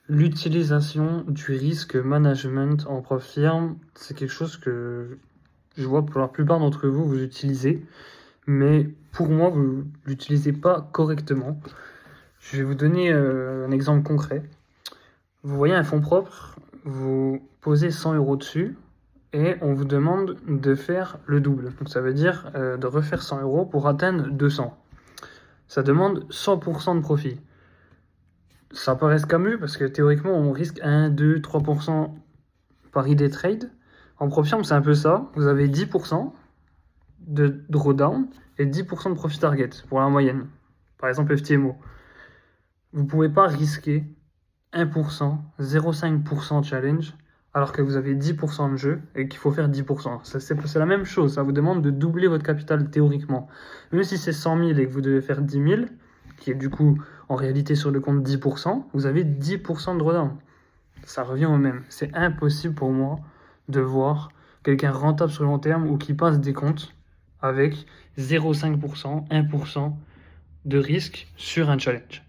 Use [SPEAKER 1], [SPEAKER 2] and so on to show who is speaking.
[SPEAKER 1] L'utilisation du risque management en propre firme, c'est quelque chose que je vois pour la plupart d'entre vous, vous utilisez, mais pour moi, vous ne l'utilisez pas correctement. Je vais vous donner un exemple concret. Vous voyez un fonds propre, vous posez 100 euros dessus et on vous demande de faire le double. Donc ça veut dire de refaire 100 euros pour atteindre 200. Ça demande 100% de profit. Ça paraît scameux parce que théoriquement on risque 1, 2, 3% par idée trade. En prop firm, c'est un peu ça. Vous avez 10% de drawdown et 10% de profit target pour la moyenne. Par exemple, FTMO. Vous ne pouvez pas risquer 1%, 0,5% challenge alors que vous avez 10% de jeu et qu'il faut faire 10%. C'est la même chose. Ça vous demande de doubler votre capital théoriquement. Même si c'est 100 000 et que vous devez faire 10 000, qui est du coup en réalité sur le compte 10%, vous avez 10% de drawdown. Ça revient au même. C'est impossible pour moi de voir quelqu'un rentable sur le long terme ou qui passe des comptes avec 0,5%, 1% de risque sur un challenge.